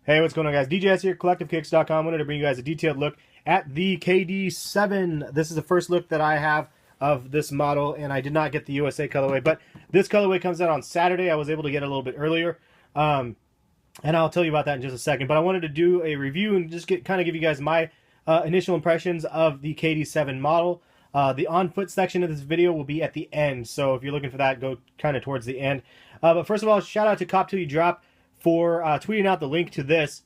Hey, what's going on, guys? DJS here, CollectiveKicks.com. Wanted to bring you guys a detailed look at the KD7. This is the first look that I have of this model, and I did not get the USA colorway, but this colorway comes out on Saturday. I was able to get it a little bit earlier, and I'll tell you about that in just a second. But I wanted to do a review and just kind of give you guys my initial impressions of the KD7 model. The on-foot section of this video will be at the end, so if you're looking for that, go kind of towards the end. But first of all, shout out to Cop Till You Drop for tweeting out the link to this.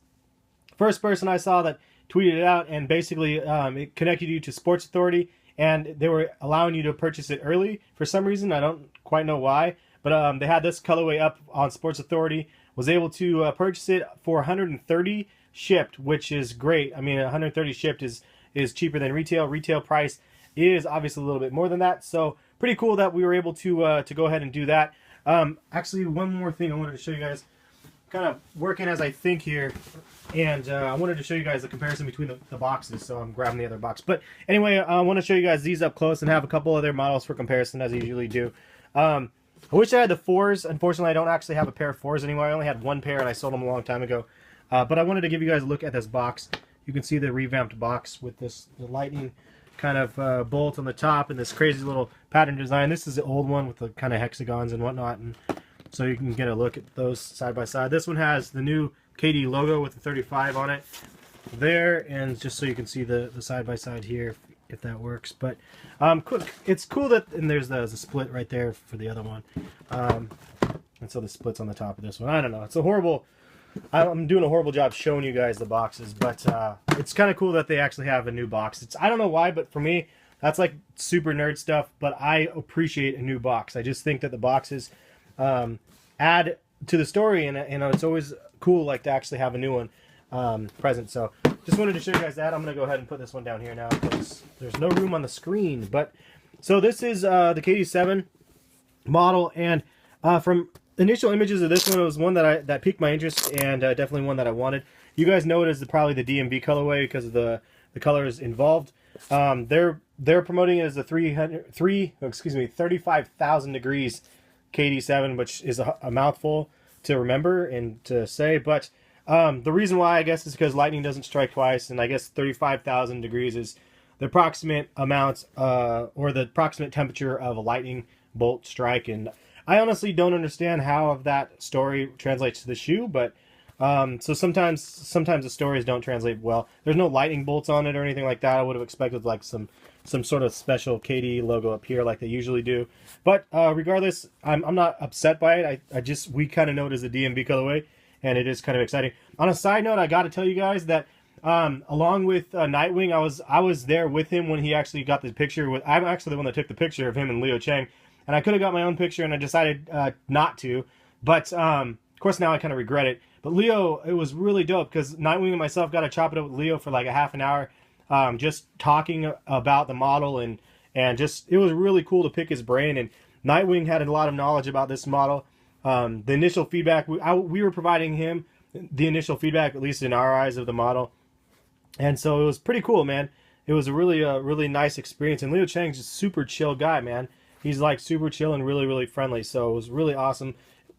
First person I saw that tweeted it out, and basically it connected you to Sports Authority, and they were allowing you to purchase it early for some reason. I don't quite know why, but they had this colorway up on Sports Authority. Was able to purchase it for 130 shipped, which is great. I mean, 130 shipped is cheaper than retail. Retail price is obviously a little bit more than that, so pretty cool that we were able to go ahead and do that. Actually, one more thing I wanted to show you guys, kind of working as I think here, and I wanted to show you guys the comparison between the boxes, so I'm grabbing the other box. But anyway, I want to show you guys these up close and have a couple other models for comparison, as I usually do. I wish I had the 4s. Unfortunately, I don't actually have a pair of 4s anymore. I only had one pair, and I sold them a long time ago. But I wanted to give you guys a look at this box. You can see the revamped box with the lightning kind of bolt on the top and this crazy little pattern design. This is the old one with the kind of hexagons and whatnot, and so you can get a look at those side by side. This one has the new KD logo with the 35 on it there, and just so you can see the side by side here if that works. But it's cool that, and there's the split right there for the other one, and so the split's on the top of this one. I don't know, it's a horrible, I'm doing a horrible job showing you guys the boxes, but it's kind of cool that they actually have a new box. I don't know why, but for me, that's like super nerd stuff, but I appreciate a new box. I just think that the boxes add to the story, and it's always cool like to actually have a new one present. So just wanted to show you guys that. I'm going to go ahead and put this one down here now because there's no room on the screen. But so this is the KD7 model, and from initial images of this one, it was one that piqued my interest, and definitely one that I wanted. You guys know it as probably the DMV colorway because of the colors involved. They're promoting it as a 35,000 degrees KD7, which is a mouthful to remember and to say, but the reason why, I guess, is because lightning doesn't strike twice, and I guess 35,000 degrees is the approximate amount or the approximate temperature of a lightning bolt strike. And I honestly don't understand how that story translates to the shoe, but so sometimes the stories don't translate well. There's no lightning bolts on it or anything like that. I would have expected like some sort of special KD logo up here like they usually do. But regardless, I'm not upset by it. We kind of know it as a DMV colorway, and it is kind of exciting. On a side note, I got to tell you guys that along with Nightwing, I was there with him when he actually got the picture. I'm actually the one that took the picture of him and Leo Chang, and I could have got my own picture, and I decided not to. But of course, now I kind of regret it. But Leo, it was really dope because Nightwing and myself got to chop it up with Leo for like a half an hour, just talking about the model, and just, it was really cool to pick his brain. And Nightwing had a lot of knowledge about this model. The initial feedback, we were providing him the initial feedback, at least in our eyes, of the model. And so it was pretty cool, man. It was a really nice experience. And Leo Chang's a super chill guy, man. He's like super chill and really friendly. So it was really awesome.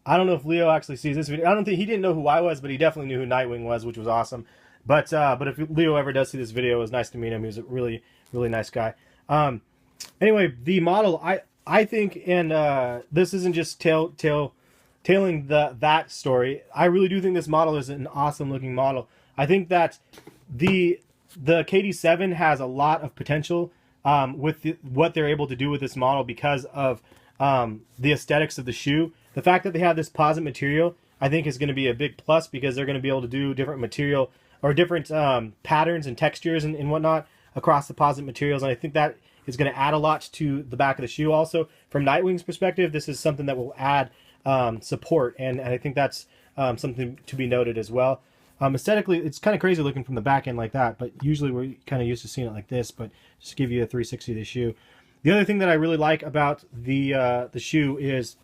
I don't know if Leo actually sees this video. I don't think he didn't know who I was, but he definitely knew who Nightwing was, which was awesome. But if Leo ever does see this video, it was nice to meet him. He was a really nice guy. Anyway, the model, I think, and this isn't just tailing that story. I really do think this model is an awesome looking model. I think that the KD7 has a lot of potential with what they're able to do with this model because of the aesthetics of the shoe. The fact that they have this posit material, I think, is going to be a big plus because they're going to be able to do different material or different patterns and textures and whatnot across the posit materials, and I think that is going to add a lot to the back of the shoe. Also, from Nightwing's perspective, this is something that will add support, and I think that's something to be noted as well. Aesthetically, it's kind of crazy looking from the back end like that, but usually we're kind of used to seeing it like this. But just to give you a 360 of the shoe. The other thing that I really like about the shoe is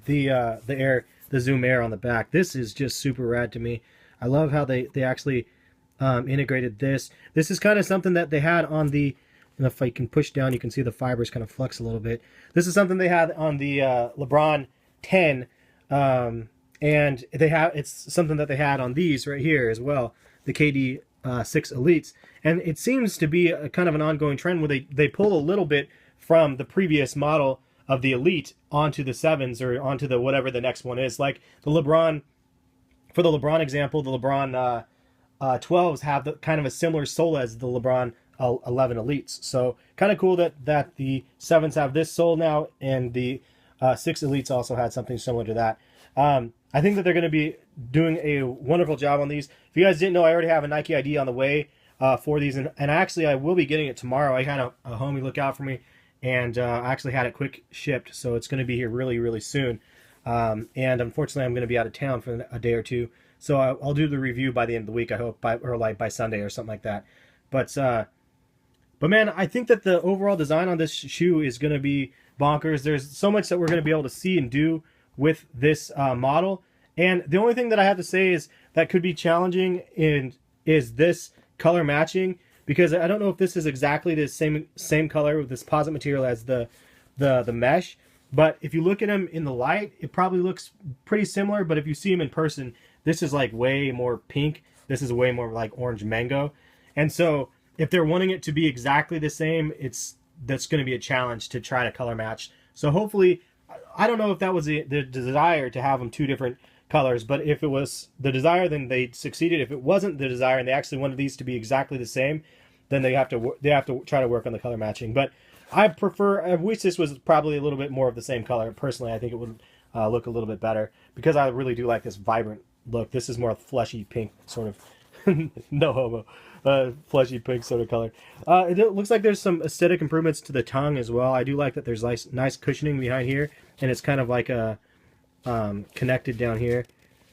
the Zoom Air on the back. This is just super rad to me. I love how they actually integrated this. This is kind of something that they had on the, and if I can push down, you can see the fibers kind of flex a little bit. This is something they had on the LeBron 10, and and it's something that they had on these right here as well, the KD6 Elites, and it seems to be a kind of an ongoing trend where they pull a little bit from the previous model of the Elite onto the 7s or onto the whatever the next one is. Like the LeBron, for the LeBron example, the LeBron 12s have the kind of a similar sole as the LeBron 11 Elites. So kind of cool that the 7s have this sole now, and the 6 Elites also had something similar to that. I think that they're going to be doing a wonderful job on these. If you guys didn't know, I already have a Nike ID on the way for these, and actually I will be getting it tomorrow. I had a homie look out for me, and I actually had it quick shipped, so it's going to be here really, really soon. And unfortunately, I'm going to be out of town for a day or two, so I'll do the review by the end of the week, I hope, or like by Sunday or something like that. But man, I think that the overall design on this shoe is going to be bonkers. There's so much that we're going to be able to see and do with this model. And the only thing that I have to say is that could be challenging is this color matching, because I don't know if this is exactly the same color with this composite material as the mesh. But if you look at them in the light, it probably looks pretty similar. But if you see them in person, this is like way more pink. This is way more like orange mango. And so if they're wanting it to be exactly the same, that's going to be a challenge to try to color match. So hopefully, I don't know if that was the desire to have them two different colors, but if it was the desire, then they succeeded. If it wasn't the desire and they actually wanted these to be exactly the same, then they have to try to work on the color matching. But I wish this was probably a little bit more of the same color. Personally, I think it would look a little bit better, because I really do like this vibrant look. This is more fleshy pink, sort of. No homo. Fleshy pink sort of color. It looks like there's some aesthetic improvements to the tongue as well. I do like that there's nice cushioning behind here, and it's kind of like a connected down here.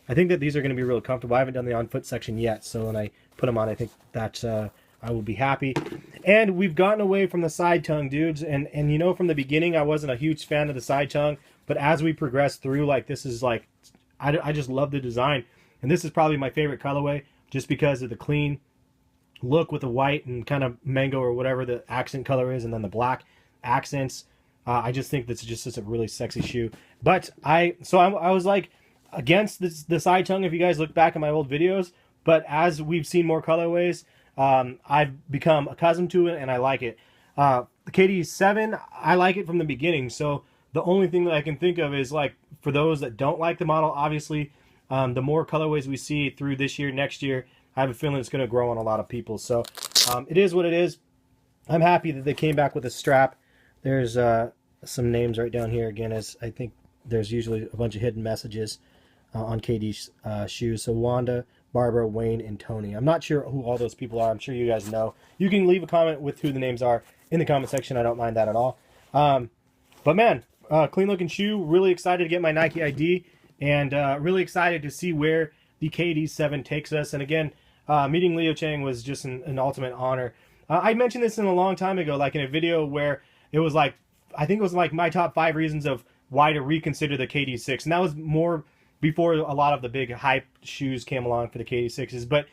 I think that these are going to be really comfortable. I haven't done the on-foot section yet, so when I put them on, I think that I will be happy. And we've gotten away from the side tongue, dudes. And you know, from the beginning, I wasn't a huge fan of the side tongue, but as we progress through, like, this is like, I just love the design. And this is probably my favorite colorway, just because of the clean look with the white and kind of mango or whatever the accent color is, and then the black accents. I just think that's just a really sexy shoe. But I was like against the side tongue, if you guys look back at my old videos. But as we've seen more colorways, I've become accustomed to it, and I like it. The KD7, I like it from the beginning. So the only thing that I can think of is, like, for those that don't like the model, obviously, the more colorways we see through this year, next year, I have a feeling it's going to grow on a lot of people. So it is what it is. I'm happy that they came back with a strap. There's some names right down here again, as I think there's usually a bunch of hidden messages on KD's shoes. So Wanda, Barbara, Wayne, and Tony. I'm not sure who all those people are. I'm sure you guys know. You can leave a comment with who the names are in the comment section. I don't mind that at all. But man, clean looking shoe. Really excited to get my Nike ID, and really excited to see where the KD7 takes us. And again, meeting Leo Chang was just an ultimate honor. I mentioned this in a long time ago, like in a video where it was like, I think it was like my top 5 reasons of why to reconsider the KD6. And that was more before a lot of the big hype shoes came along for the KD6s. But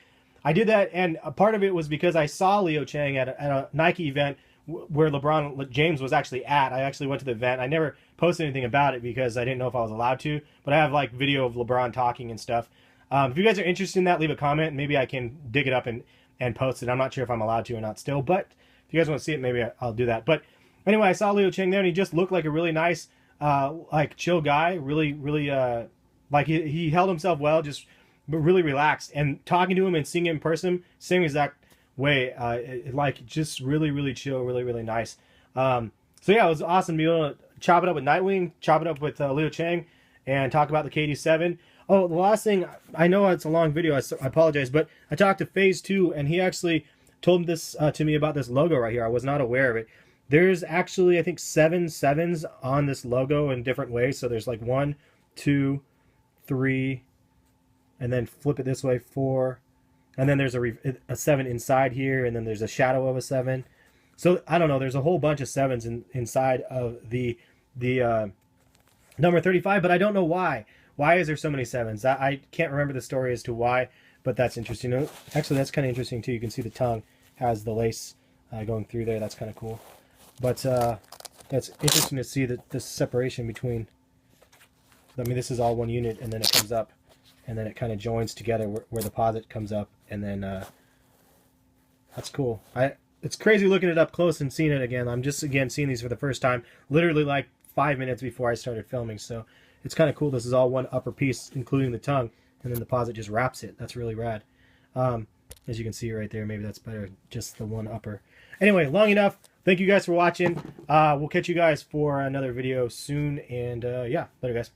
I did that, and a part of it was because I saw Leo Chang at a Nike event where LeBron James was actually at. I actually went to the event. I never posted anything about it because I didn't know if I was allowed to. But I have like video of LeBron talking and stuff. If you guys are interested in that, leave a comment. Maybe I can dig it up and post it. I'm not sure if I'm allowed to or not still. But if you guys want to see it, maybe I'll do that. But anyway, I saw Leo Chang there, and he just looked like a really nice, like, chill guy. Really, like, he held himself well, just really relaxed. And talking to him and seeing him in person, same exact way. Like, just really chill, really nice. So yeah, it was awesome to be able to chop it up with Nightwing, chop it up with Leo Chang, and talk about the KD7. Oh, the last thing, I know it's a long video, I apologize, but I talked to Phase 2, and he actually told this to me about this logo right here. I was not aware of it. There's actually, I think, 7 7s on this logo in different ways. So there's like 1, 2, 3, and then flip it this way, 4, and then there's a 7 inside here, and then there's a shadow of a 7. So I don't know, there's a whole bunch of 7s inside of the number 35, but I don't know why. Why is there so many 7s? I can't remember the story as to why, but that's interesting. Actually, that's kind of interesting too. You can see the tongue has the lace going through there. That's kind of cool. But that's interesting to see that this separation between I mean, this is all one unit, and then it comes up, and then it kind of joins together where the posit comes up, and then that's cool. It's crazy looking it up close and seeing it again. I'm just again seeing these for the first time, literally like 5 minutes before I started filming. So it's kind of cool. This is all one upper piece, including the tongue, and then the posit just wraps it. That's really rad. As you can see right there, maybe that's better, just the one upper. Anyway, long enough. Thank you guys for watching. We'll catch you guys for another video soon, and yeah, later guys.